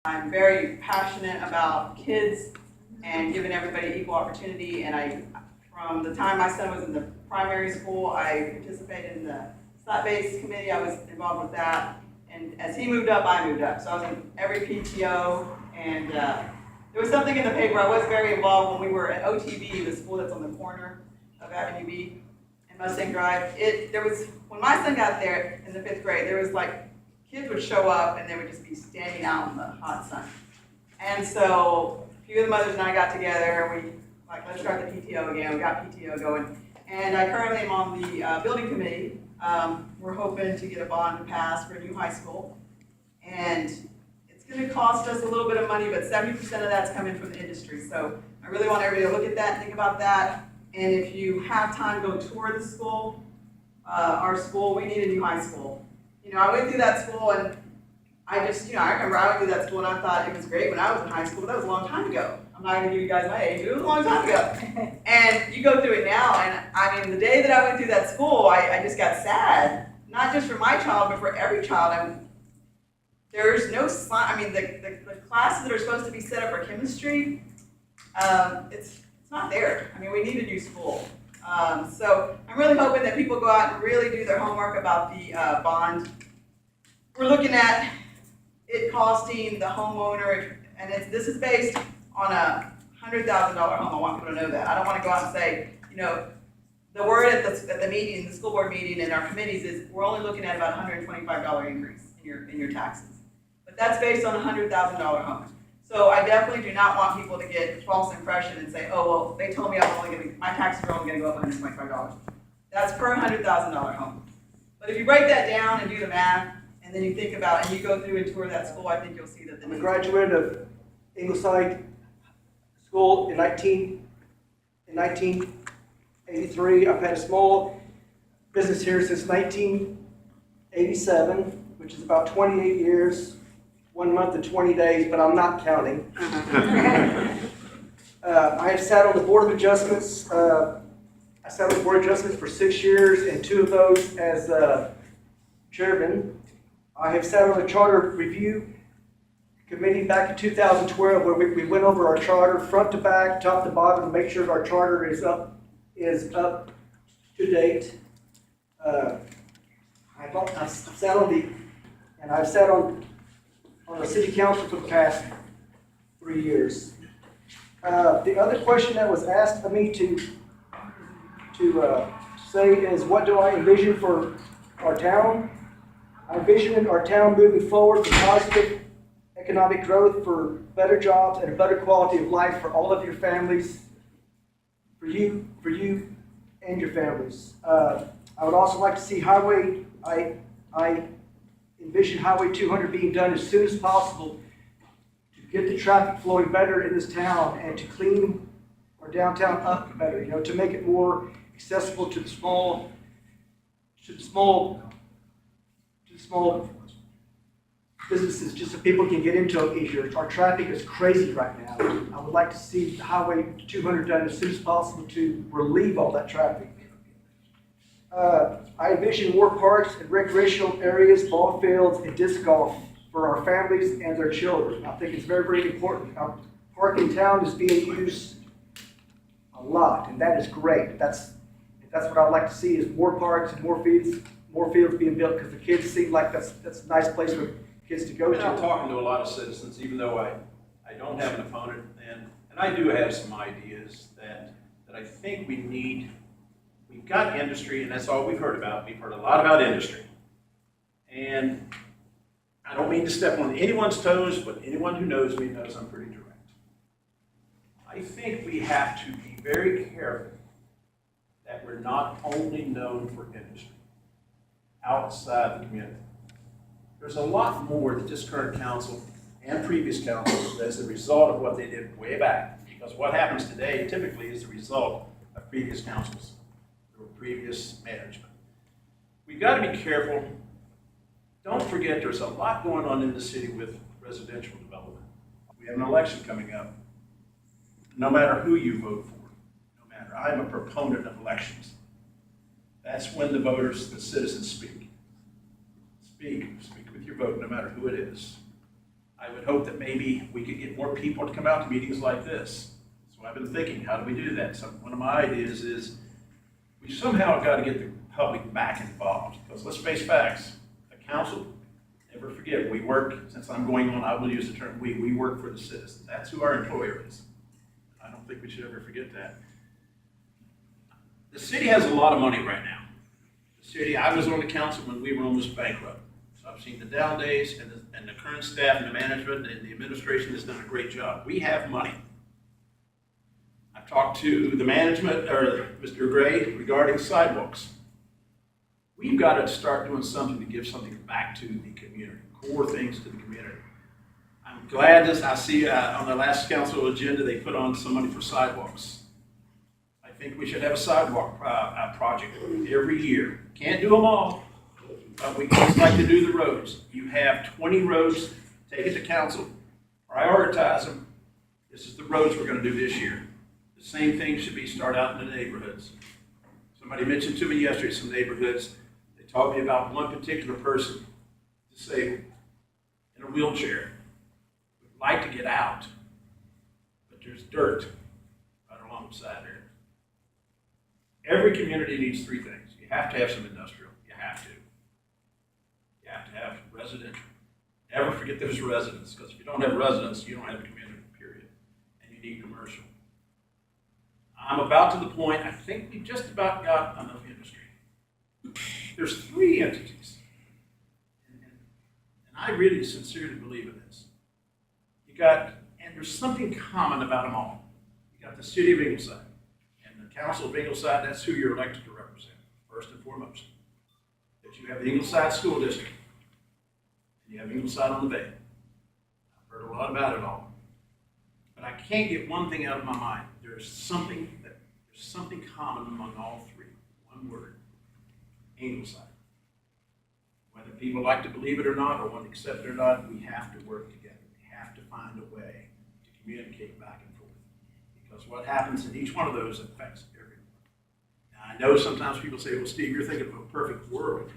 I'm very passionate about kids and giving everybody equal opportunity, and from the time my son was in the primary school, I participated in the slot-based committee. I was involved with that, and as he moved up, I moved up. So I was in every PTO, and there was something in the paper. I was very involved when we were at OTB, the school that's on the corner of Avenue B and Mustang Drive. When my son got there in the 5th grade, there was like, kids would show up and they would just be standing out in the hot sun. And so a few of the mothers and I got together and we let's start the PTO again. We got PTO going. And I currently am on the building committee. We're hoping to get a bond passed for a new high school. And it's going to cost us a little bit of money, but 70% of that's coming from the industry. So I really want everybody to look at that and think about that. And if you have time to go tour the school, our school, we need a new high school. I went through that school and I remember I went through that school and I thought it was great when I was in high school, but that was a long time ago. I'm not going to give you guys my age, but it was a long time ago. And you go through it now, and I mean, the day that I went through that school, I just got sad. Not just for my child, but for every child. There's no, the classes that are supposed to be set up for chemistry, it's not there. I mean, we need a new school. So I'm really hoping that people go out and really do their homework about the bond. We're looking at it costing the homeowner, and this is based on a $100,000 home. I want people to know that. I don't want to go out and say, the word at the meeting, the school board meeting, and our committees is we're only looking at about $125 increase in your taxes. But that's based on a $100,000 home. So I definitely do not want people to get a false impression and say, oh, well, they told me my taxes are only going to go up $125. That's per $100,000 home. But if you break that down and do the math, and then you think about, and you go through and tour that school, I think you'll see that I'm a graduate of Ingleside School in 1983. I've had a small business here since 1987, which is about 28 years, 1 month and 20 days, but I'm not counting. I have sat on the Board of Adjustments. I sat on the Board of Adjustments for 6 years, and 2 of those as chairman. I have sat on the Charter Review Committee back in 2012, where we went over our charter front to back, top to bottom, to make sure our charter is up to date. I've sat on the city council for the past 3 years. The other question that was asked of me to say is, what do I envision for our town? I envision our town moving forward for positive economic growth, for better jobs and a better quality of life for all of your families, for you and your families. I would also like to see I envision Highway 200 being done as soon as possible to get the traffic flowing better in this town and to clean our downtown up better, to make it more accessible to the small businesses, just so people can get into it easier. Our traffic is crazy right now. I would like to see Highway 200 done as soon as possible to relieve all that traffic. I envision more parks and recreational areas, ball fields, and disc golf for our families and their children. I think it's very, very important. Our park in town is being used a lot, and that is great. That's what I'd like to see, is more parks and more fields being built, because the kids seem like that's a nice place for kids to go to. I'm talking to a lot of citizens, even though I don't have an opponent, and I do have some ideas that I think we need. We've got industry, and that's all we've heard about. We've heard a lot about industry. And I don't mean to step on anyone's toes, but anyone who knows me knows I'm pretty direct. I think we have to be very careful that we're not only known for industry outside the community. There's a lot more that this current council and previous councils as a result of what they did way back. Because what happens today typically is the result of previous councils or previous management. We've got to be careful. Don't forget there's a lot going on in the city with residential development. We have an election coming up. No matter who you vote for, I'm a proponent of elections. That's when the voters, the citizens speak. Speak with your vote, no matter who it is. I would hope that maybe we could get more people to come out to meetings like this. So I've been thinking, how do we do that? So one of my ideas is we somehow got to get the public back involved. Because let's face facts, the council, never forget, we work, since I'm going on, I will use the term we work for the citizens. That's who our employer is. I don't think we should ever forget that. The city has a lot of money right now. The city, I was on the council when we were almost bankrupt. So I've seen the down days, and the current staff and the management and the administration has done a great job. We have money. I've talked to the management, or Mr. Gray, regarding sidewalks. We've got to start doing something to give something back to the community, core things to the community. I'm glad I see on the last council agenda, they put on some money for sidewalks. I think we should have a sidewalk project every year. Can't do them all, but we just like to do the roads. You have 20 roads, take it to council, prioritize them. This is the roads we're going to do this year. The same thing should be start out in the neighborhoods. Somebody mentioned to me yesterday some neighborhoods. They told me about one particular person, disabled, in a wheelchair, would like to get out, but there's dirt right alongside there. Every community needs three things. You have to have some industrial. You have to. You have to have residential. Never forget those residents, because if you don't have residents, you don't have a community, period. And you need commercial. I'm about to the point, I think we've just about got enough industry. There's three entities. And I really sincerely believe in this. You got, and there's something common about them all. You got the city of Ingleside. And the council of Ingleside, that's who you're elected to represent, first and foremost. That you have the Ingleside School District. And you have Ingleside on the Bay. I've heard a lot about it all. But I can't get one thing out of my mind. There's something common among all three. One word. Ingleside. Whether people like to believe it or not, or want to accept it or not, we have to work together. We have to find a way to communicate back and forth. Because what happens in each one of those affects everyone. Now, I know sometimes people say, well, Steve, you're thinking of a perfect world.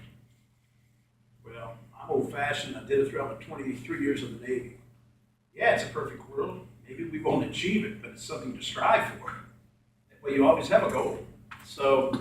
Well, I'm old-fashioned. I did it throughout my 23 years in the Navy. Yeah, it's a perfect world. Maybe we won't achieve it, but it's something to strive for. That way you always have a goal. So